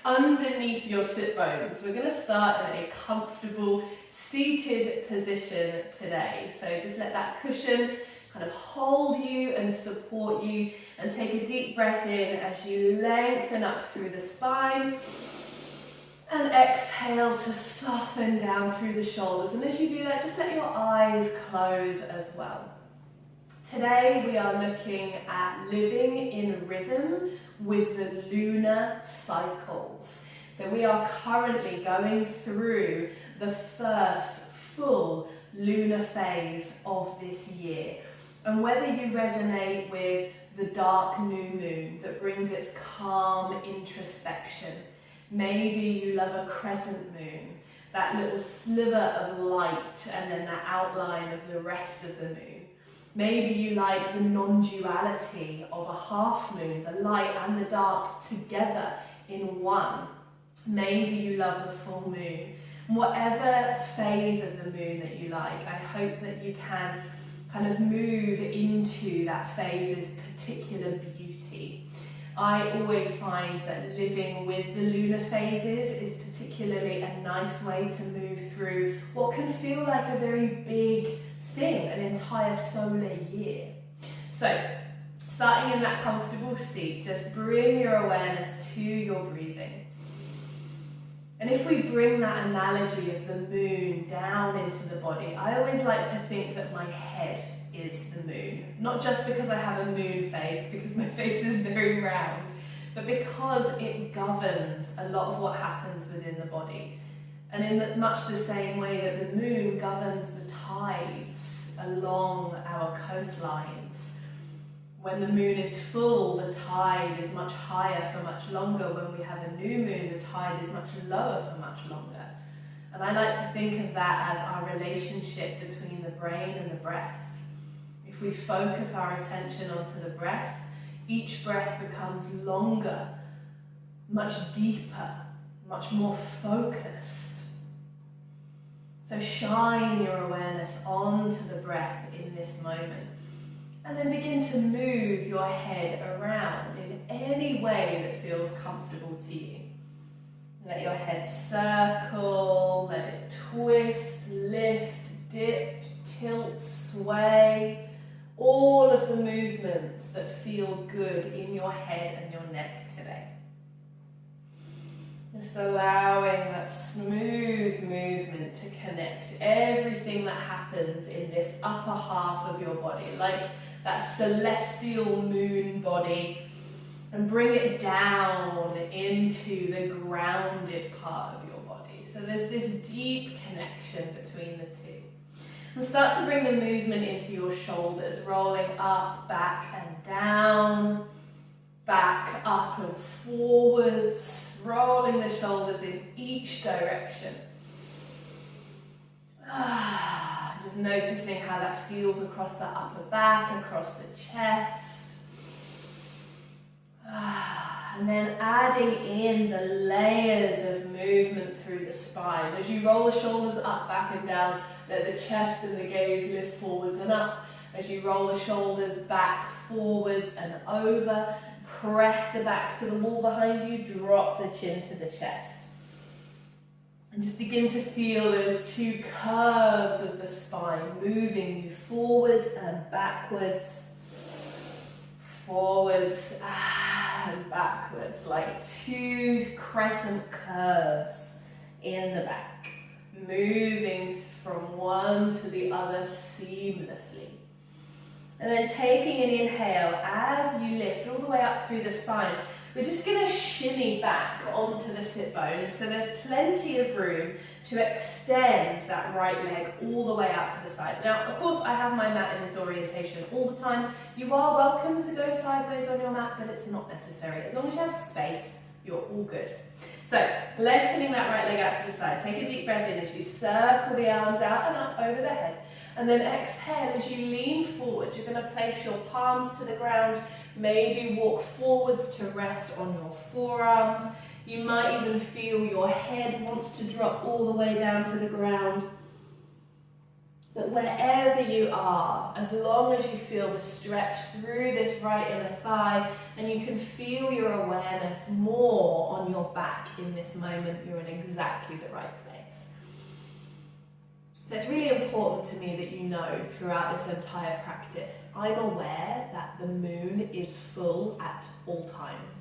Underneath your sit bones. We're going to start in a comfortable seated position today. So just let that cushion kind of hold you and support you, and take a deep breath in as you lengthen up through the spine, and exhale to soften down through the shoulders. And as you do that, just let your eyes close as well. Today we are looking at living in rhythm with the lunar cycles. So we are currently going through the first full lunar phase of this year. And whether you resonate with the dark new moon that brings its calm introspection, maybe you love a crescent moon, that little sliver of light and then that outline of the rest of the moon. Maybe you like the non-duality of a half moon, the light and the dark together in one. Maybe you love the full moon. Whatever phase of the moon that you like, I hope that you can kind of move into that phase's particular beauty. I always find that living with the lunar phases is particularly a nice way to move through what can feel like a very big thing, an entire solar year. So, starting in that comfortable seat, just bring your awareness to your breathing. And if we bring that analogy of the moon down into the body, I always like to think that my head is the moon. Not just because I have a moon face, because my face is very round, but because it governs a lot of what happens within the body. And in much the same way that the moon governs the tides along our coastlines. When the moon is full, the tide is much higher for much longer. When we have a new moon, the tide is much lower for much longer. And I like to think of that as our relationship between the brain and the breath. If we focus our attention onto the breath, each breath becomes longer, much deeper, much more focused. So shine your awareness onto the breath in this moment. And then begin to move your head around in any way that feels comfortable to you. Let your head circle, let it twist, lift, dip, tilt, sway. All of the movements that feel good in your head and your neck today. Just allowing that smooth movement to connect everything that happens in this upper half of your body, like that celestial moon body, and bring it down into the grounded part of your body. So there's this deep connection between the two. And start to bring the movement into your shoulders, rolling up, back and down, back, up and forwards, rolling the shoulders in each direction. Just noticing how that feels across the upper back, across the chest. And then adding in the layers of movement through the spine. As you roll the shoulders up, back and down, let the chest and the gaze lift forwards and up. As you roll the shoulders back, forwards and over, press the back to the wall behind you, drop the chin to the chest. And just begin to feel those two curves of the spine moving you forwards and backwards, forwards and backwards, like two crescent curves in the back, moving from one to the other seamlessly. And then taking an inhale as you lift all the way up through the spine. We're just going to shimmy back onto the sit bones, so there's plenty of room to extend that right leg all the way out to the side. Now, of course, I have my mat in this orientation all the time. You are welcome to go sideways on your mat, but it's not necessary. As long as you have space, you're all good. So, lengthening that right leg out to the side. Take a deep breath in as you circle the arms out and up over the head. And then exhale, as you lean forward, you're going to place your palms to the ground, maybe walk forwards to rest on your forearms. You might even feel your head wants to drop all the way down to the ground. But wherever you are, as long as you feel the stretch through this right inner thigh, and you can feel your awareness more on your back in this moment, you're in exactly the right place. So it's really important to me that you know throughout this entire practice, I'm aware that the moon is full at all times.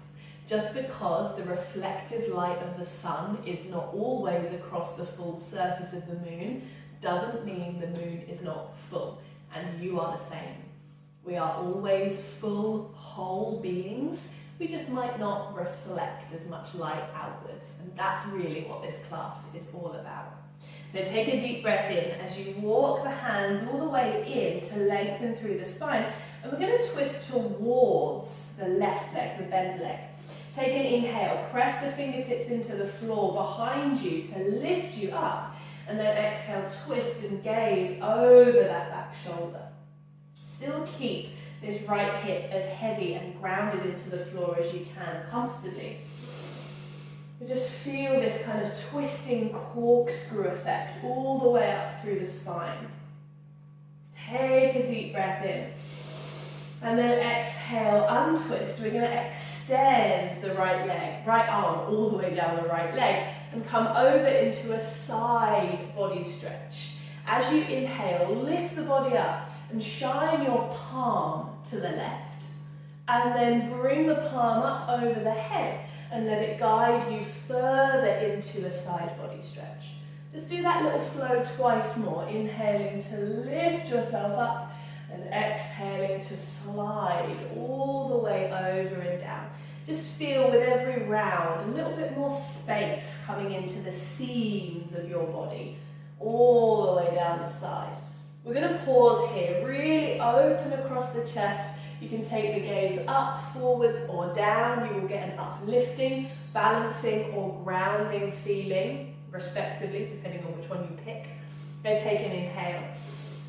Just because the reflective light of the sun is not always across the full surface of the moon, doesn't mean the moon is not full, and you are the same. We are always full, whole beings. We just might not reflect as much light outwards, and that's really what this class is all about. So take a deep breath in as you walk the hands all the way in to lengthen through the spine, and we're going to twist towards the left leg, the bent leg. Take an inhale, press the fingertips into the floor behind you to lift you up. And then exhale, twist and gaze over that back shoulder. Still keep this right hip as heavy and grounded into the floor as you can, comfortably. But just feel this kind of twisting corkscrew effect all the way up through the spine. Take a deep breath in. And then exhale, untwist. We're going to extend the right leg, right arm all the way down the right leg, and come over into a side body stretch. As you inhale, lift the body up and shine your palm to the left, and then bring the palm up over the head and let it guide you further into a side body stretch. Just do that little flow twice more, inhaling to lift yourself up and exhaling to slide all the way over and down. Just feel with every round a little bit more space coming into the seams of your body, all the way down the side. We're going to pause here, really open across the chest. You can take the gaze up, forwards or down. You will get an uplifting, balancing or grounding feeling, respectively, depending on which one you pick. Go take an inhale.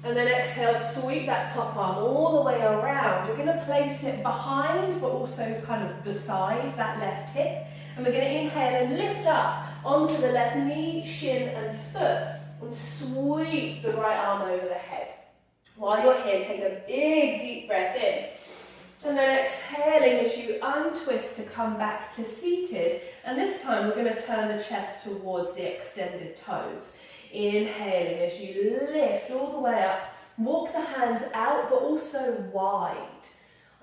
And then exhale, sweep that top arm all the way around. You're going to place it behind, but also kind of beside that left hip. And we're going to inhale and lift up onto the left knee, shin and foot. And sweep the right arm over the head. While you're here, take a big deep breath in. And then exhaling as you untwist to come back to seated. And this time we're going to turn the chest towards the extended toes. Inhaling as you lift all the way up, walk the hands out but also wide.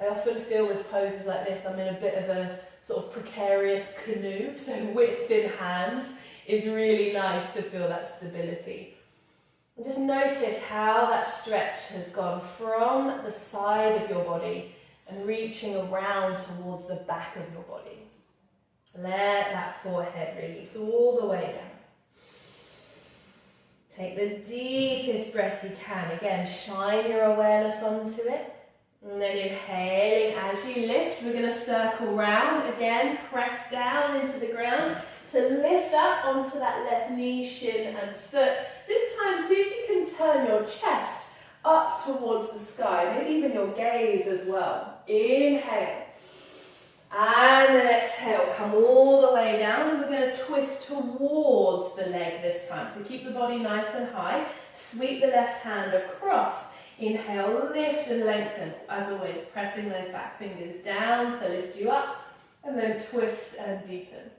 I often feel with poses like this I'm in a bit of a sort of precarious canoe, so width in hands is really nice to feel that stability. And just notice how that stretch has gone from the side of your body and reaching around towards the back of your body. Let that forehead release all the way down. Take the deepest breath you can. Again, shine your awareness onto it. And then inhaling as you lift, we're going to circle round. Again, press down into the ground to lift up onto that left knee, shin and foot. This time, see if you can turn your chest up towards the sky, maybe even your gaze as well. Inhale. And then exhale, come all the way down, and we're going to twist towards the leg this time. So keep the body nice and high. Sweep the left hand across. Inhale, lift and lengthen. As always, pressing those back fingers down to lift you up, and then twist and deepen.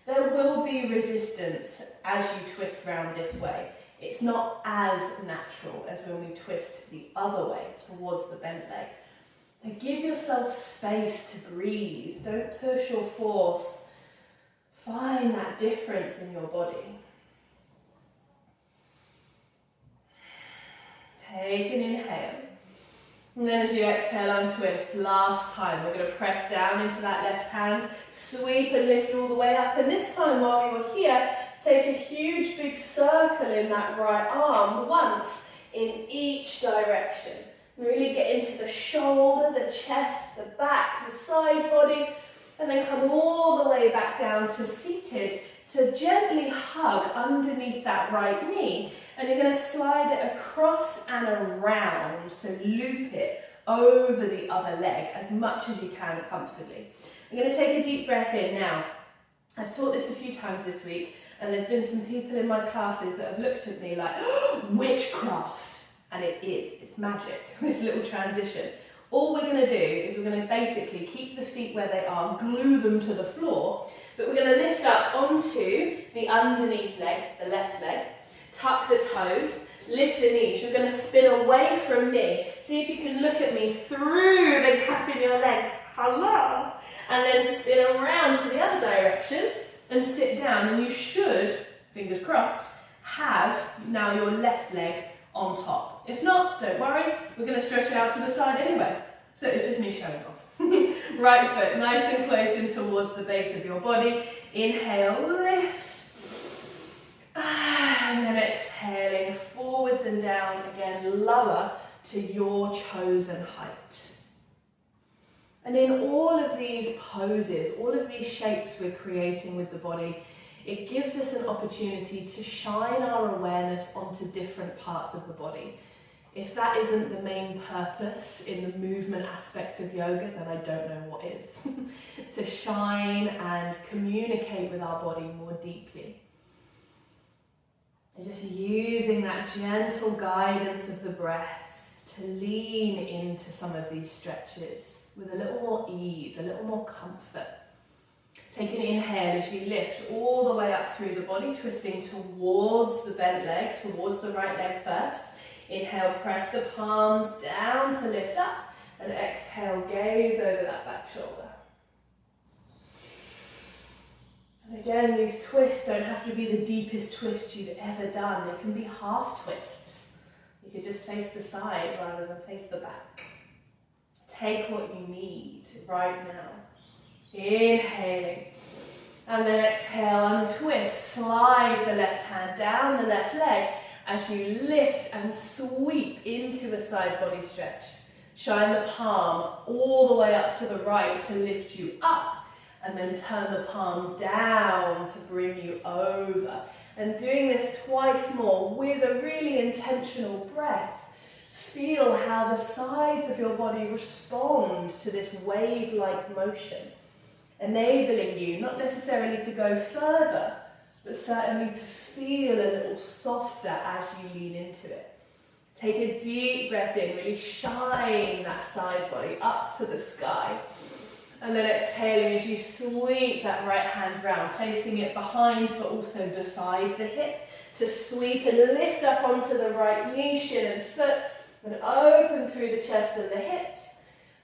There will be resistance as you twist round this way. It's not as natural as when we twist the other way towards the bent leg. So give yourself space to breathe. Don't push or force. Find that difference in your body. Take an inhale. And then as you exhale, untwist. Last time, we're going to press down into that left hand, sweep and lift all the way up. And this time, while you're here, take a huge big circle in that right arm once in each direction. Really get into the shoulder, the chest, the back, the side body, and then come all the way back down to seated. to gently hug underneath that right knee, and you're going to slide it across and around, so loop it over the other leg as much as you can comfortably. I'm going to take a deep breath in now. I've taught this a few times this week, and there's been some people in my classes that have looked at me like, oh, witchcraft, and it is, it's magic, this little transition. All we're going to do is we're going to basically keep the feet where they are, glue them to the floor, but we're going to lift up onto the underneath leg, the left leg, tuck the toes, lift the knees. You're going to spin away from me. See if you can look at me through the gap in your legs. Hello. And then spin around to the other direction and sit down. And you should, fingers crossed, have now your left leg on top. If not, don't worry. We're going to stretch it out to the side anyway. So it's just me showing off. Right foot nice and close in towards the base of your body. Inhale, lift. And then exhaling forwards and down again, lower to your chosen height. And in all of these poses, all of these shapes we're creating with the body, it gives us an opportunity to shine our awareness onto different parts of the body. If that isn't the main purpose in the movement aspect of yoga, then I don't know what is. To shine and communicate with our body more deeply. And just using that gentle guidance of the breath to lean into some of these stretches with a little more ease, a little more comfort. Take an inhale as you lift all the way up through the body, twisting towards the bent leg, towards the right leg first. Inhale, press the palms down to lift up, and exhale, gaze over that back shoulder. And again, these twists don't have to be the deepest twist you've ever done. They can be half twists. You could just face the side rather than face the back. Take what you need right now. Inhaling. And then exhale, untwist. Slide the left hand down the left leg as you lift and sweep into a side body stretch. Shine the palm all the way up to the right to lift you up. And then turn the palm down to bring you over. And doing this twice more with a really intentional breath. Feel how the sides of your body respond to this wave-like motion. Enabling you not necessarily to go further, but certainly to feel a little softer as you lean into it. Take a deep breath in, really shine that side body up to the sky. And then exhaling as you sweep that right hand round, placing it behind but also beside the hip to sweep and lift up onto the right knee, shin and foot, and open through the chest and the hips.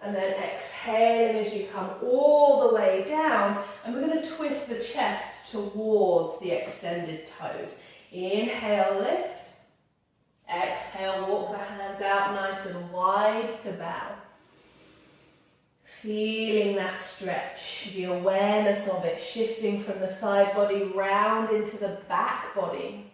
And then exhaling as you come all the way down, and we're going to twist the chest towards the extended toes. Inhale, lift. Exhale, walk the hands out nice and wide to bow. Feeling that stretch, the awareness of it, shifting from the side body round into the back body.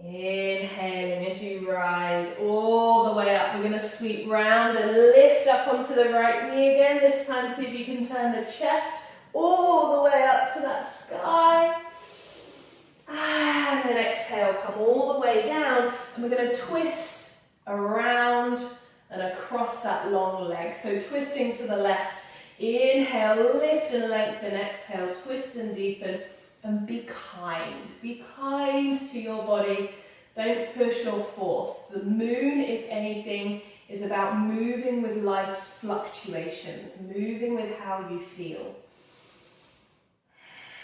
Inhaling as you rise all the way up. We're going to sweep round and lift up onto the right knee again. This time see if you can turn the chest all the way up to that sky. And then exhale, come all the way down. And we're going to twist around and across that long leg. So twisting to the left. Inhale, lift and lengthen. Exhale, twist and deepen. And be kind. Be kind to your body. Don't push or force. The moon, if anything, is about moving with life's fluctuations, moving with how you feel.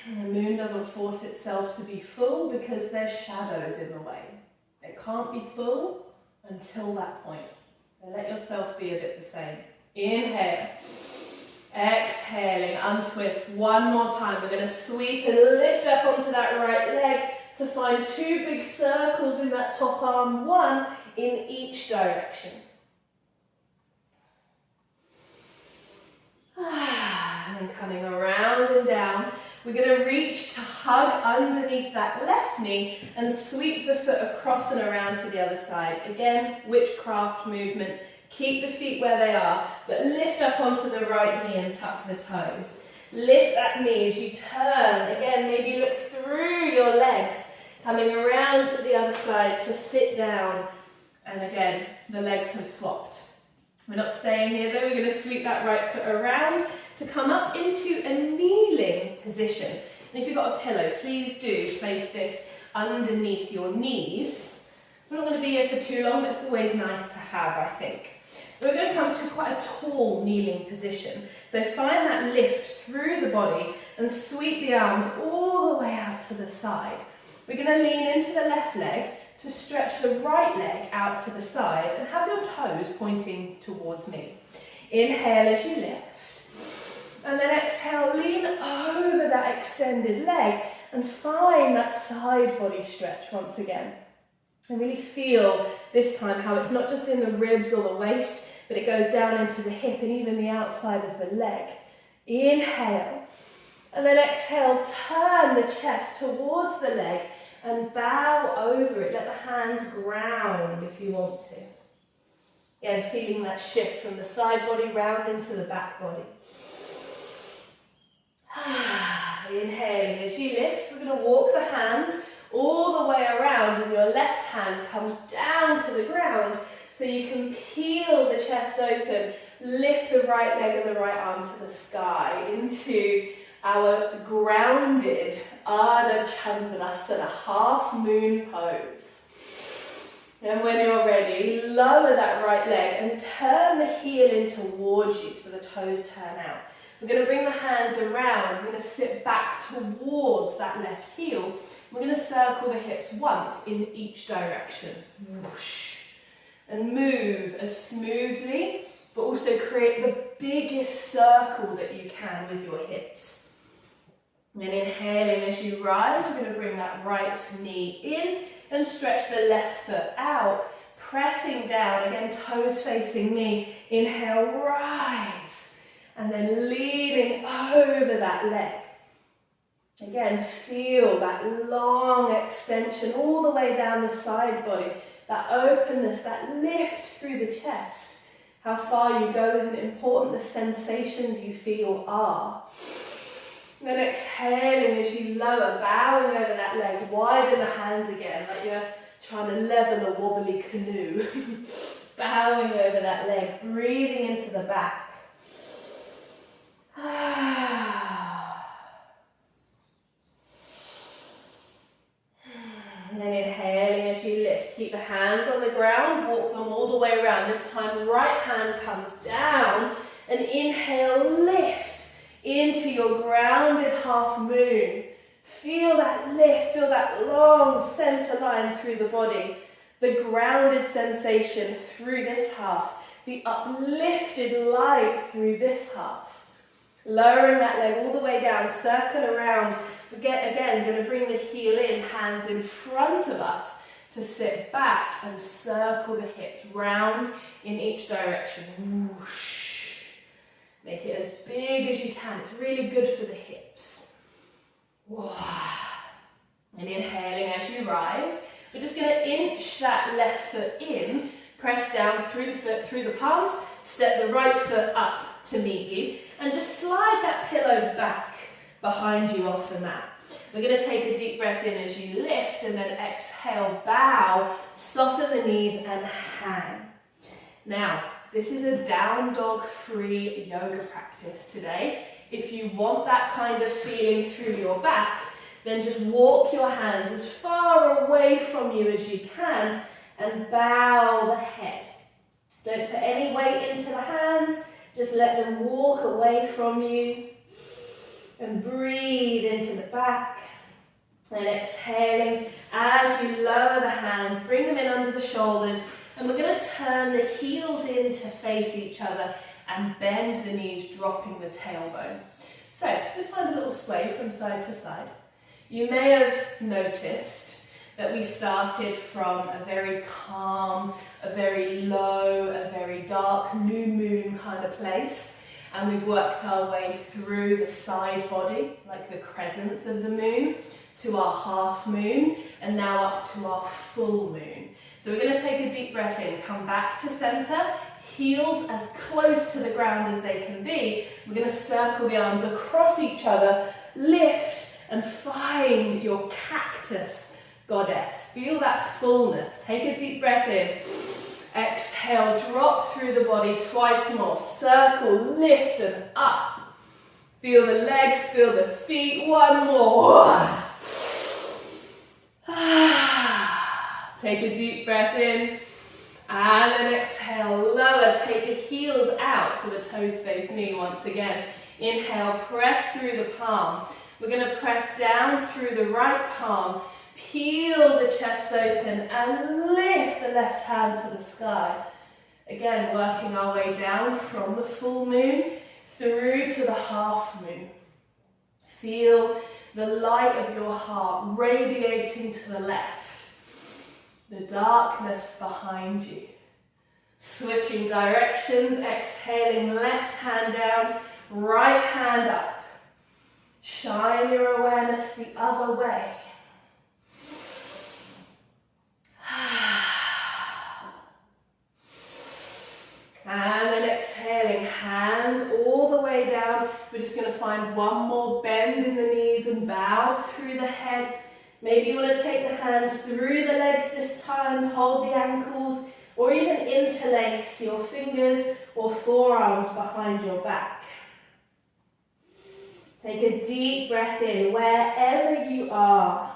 And the moon doesn't force itself to be full because there's shadows in the way. It can't be full until that point. So let yourself be a bit the same. Inhale. Exhaling, untwist. One more time. We're going to sweep and lift up onto that right leg to find two big circles in that top arm, one in each direction. And then coming around and down. we're going to reach to hug underneath that left knee and sweep the foot across and around to the other side. Again, witchcraft movement. Keep the feet where they are, but lift up onto the right knee and tuck the toes. Lift that knee as you turn. Again, maybe look through your legs, coming around to the other side to sit down. And again, the legs have swapped. We're not staying here though, we're going to sweep that right foot around to come up into a kneeling position. And if you've got a pillow, please do place this underneath your knees. We're not going to be here for too long, but it's always nice to have, I think. So we're going to come to quite a tall kneeling position. So find that lift through the body and sweep the arms all the way out to the side. We're going to lean into the left leg to stretch the right leg out to the side and have your toes pointing towards me. Inhale as you lift. And then exhale, lean over that extended leg and find that side body stretch once again. And really feel this time how it's not just in the ribs or the waist, but it goes down into the hip and even the outside of the leg. Inhale. And then exhale, turn the chest towards the leg and bow over it. Let the hands ground if you want to. Again, feeling that shift from the side body round into the back body. Inhaling as you lift, we're going to walk the hands all the way around and your left hand comes down to the ground so you can peel the chest open, lift the right leg and the right arm to the sky into our grounded Ardha Chandrasana, half moon pose. And when you're ready, lower that right leg and turn the heel in towards you so the toes turn out. We're going to bring the hands around, we're going to sit back towards that left heel. We're going to circle the hips once in each direction. Whoosh. And move as smoothly, but also create the biggest circle that you can with your hips. And inhaling as you rise, we're going to bring that right knee in and stretch the left foot out, pressing down, again toes facing me. Inhale, rise, and then leaning over that leg. Again, feel that long extension all the way down the side body, that openness, that lift through the chest. How far you go isn't important, the sensations you feel are. And then exhaling as you lower, bowing over that leg, widen the hands again, like you're trying to level a wobbly canoe. Bowing over that leg, breathing into the back. And then inhaling as you lift. Keep the hands on the ground, walk them all the way around. This time, right hand comes down and inhale, lift into your grounded half moon. Feel that lift, feel that long center line through the body. The grounded sensation through this half. The uplifted light through this half. Lowering that leg all the way down, circle around. We're going to bring the heel in, hands in front of us to sit back and circle the hips round in each direction. Whoosh. Make it as big as you can. It's really good for the hips. Whoa. And inhaling as you rise. We're just going to inch that left foot in, press down through the foot, through the palms, step the right foot up to meet you, and just slide that pillow back behind you off the mat. We're going to take a deep breath in as you lift, and then exhale, bow, soften the knees and hang. Now, this is a down dog free yoga practice today. If you want that kind of feeling through your back, then just walk your hands as far away from you as you can and bow the head. Don't put any weight into the hands, just let them walk away from you. And breathe into the back. And exhaling as you lower the hands, bring them in under the shoulders. And we're going to turn the heels in to face each other and bend the knees, dropping the tailbone. So just find a little sway from side to side. You may have noticed that we started from a very calm, a very low, a very dark new moon kind of place. And we've worked our way through the side body, like the crescents of the moon, to our half moon, and now up to our full moon. So we're going to take a deep breath in, come back to center, heels as close to the ground as they can be. We're going to circle the arms across each other, lift and find your cactus goddess. Feel that fullness. Take a deep breath in. Exhale, drop through the body twice more. Circle, lift and up. Feel the legs, feel the feet. One more. Take a deep breath in. And then exhale, lower. Take the heels out so the toes face me once again. Inhale, press through the palm. We're going to press down through the right palm. Peel the chest open and lift the left hand to the sky. Again, working our way down from the full moon through to the half moon. Feel the light of your heart radiating to the left. The darkness behind you. Switching directions, exhaling, left hand down, right hand up. Shine your awareness the other way. And then exhaling, hands all the way down. We're just going to find one more bend in the knees and bow through the head. Maybe you want to take the hands through the legs this time, hold the ankles, or even interlace your fingers or forearms behind your back. Take a deep breath in wherever you are.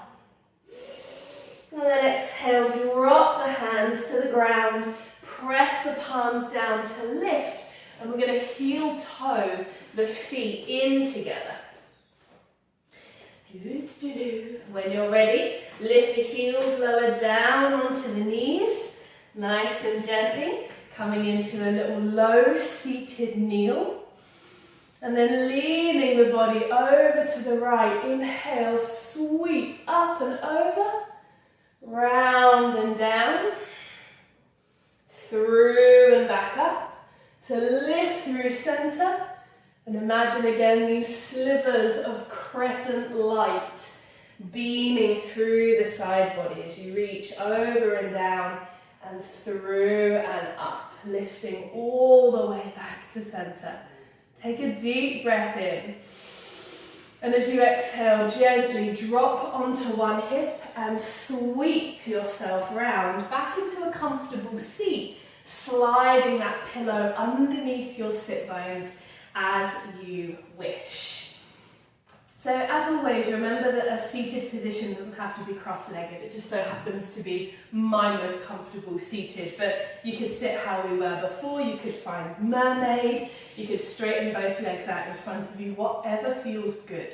And then exhale, drop the hands to the ground, press the palms down to lift, and we're going to heel toe the feet in together. When you're ready, lift the heels lower down onto the knees, nice and gently, coming into a little low seated kneel. And then leaning the body over to the right. Inhale, sweep up and over, round and down, through and back up, to lift through center. And imagine again these slivers of crescent light beaming through the side body as you reach over and down and through and up, lifting all the way back to center. Take a deep breath in. And as you exhale, gently drop onto one hip and sweep yourself round back into a comfortable seat, sliding that pillow underneath your sit bones as you wish. So as always, remember that a seated position doesn't have to be cross-legged. It just so happens to be my most comfortable seated, but you could sit how we were before. You could find mermaid. You could straighten both legs out in front of you, whatever feels good.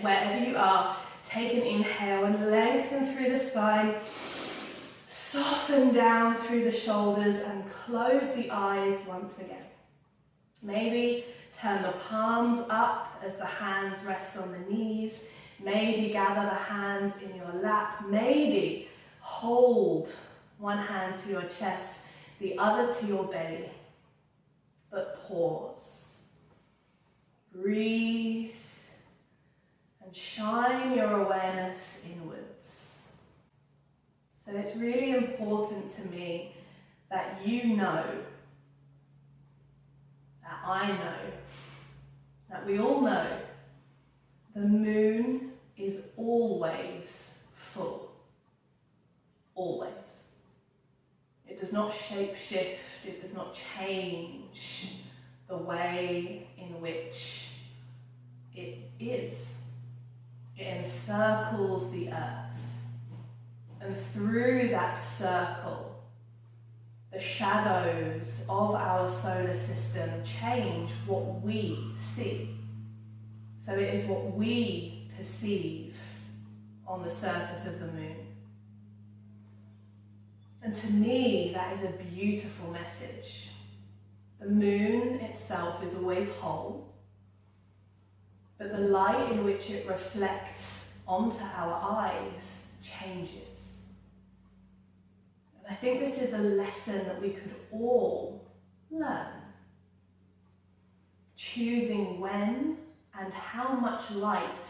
Wherever you are, take an inhale and lengthen through the spine. Soften down through the shoulders and close the eyes once again. Maybe turn the palms up as the hands rest on the knees. Maybe gather the hands in your lap. Maybe hold one hand to your chest, the other to your belly. But pause. Breathe and shine your awareness inwards. So it's really important to me that you know, that I know, that we all know, the moon is always full. Always. It does not shape shift, it does not change the way in which it is. It encircles the earth. And through that circle, the shadows of our solar system change what we see. So it is what we perceive on the surface of the moon. And to me, that is a beautiful message. The moon itself is always whole, but the light in which it reflects onto our eyes changes. I think this is a lesson that we could all learn. choosing when and how much light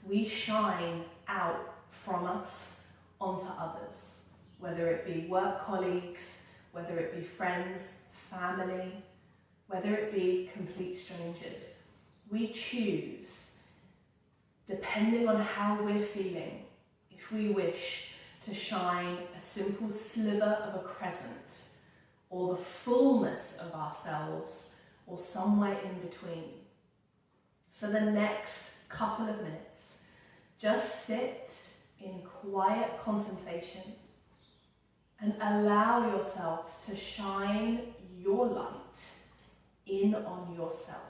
we shine out from us onto others, whether it be work colleagues, whether it be friends, family, whether it be complete strangers. We choose, depending on how we're feeling, if we wish to shine a simple sliver of a crescent, or the fullness of ourselves, or somewhere in between. For the next couple of minutes, just sit in quiet contemplation and allow yourself to shine your light in on yourself.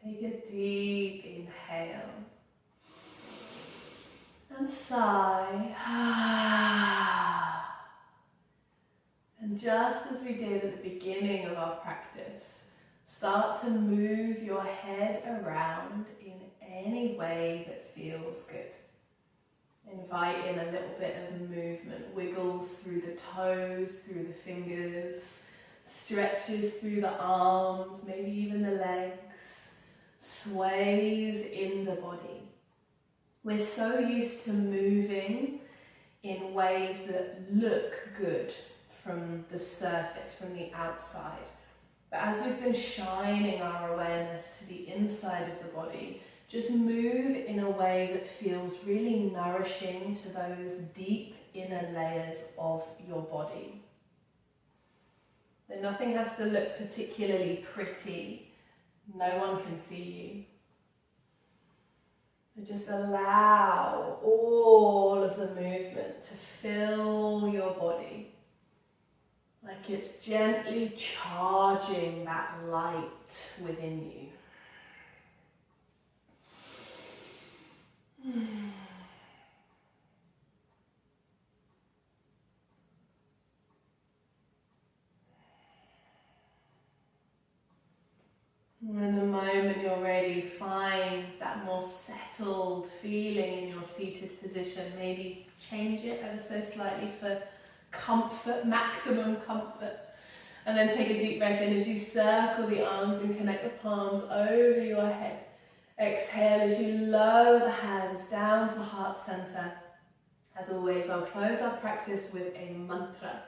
Take a deep inhale and sigh. And just as we did at the beginning of our practice, start to move your head around in any way that feels good. Invite in a little bit of movement, wiggles through the toes, through the fingers, stretches through the arms, maybe even the legs, sways in the body. We're so used to moving in ways that look good from the surface, from the outside. But as we've been shining our awareness to the inside of the body, just move in a way that feels really nourishing to those deep inner layers of your body. And nothing has to look particularly pretty. No one can see you. But just allow all of the movement to fill your body, like it's gently charging that light within you. And the moment you're ready, find that more settled feeling in your seated position. Maybe change it ever so slightly for comfort, maximum comfort. And then take a deep breath in as you circle the arms and connect the palms over your head. Exhale as you lower the hands down to heart center. As always, I'll close our practice with a mantra.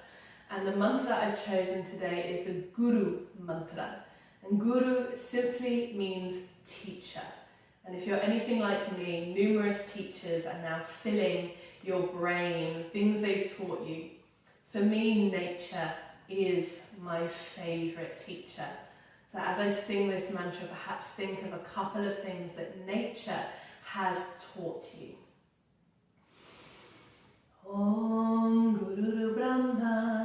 And the mantra I've chosen today is the Guru mantra. And Guru simply means teacher. And if you're anything like me, numerous teachers are now filling your brain, things they've taught you. For me, nature is my favourite teacher. So as I sing this mantra, perhaps think of a couple of things that nature has taught you. Om Guru Brahma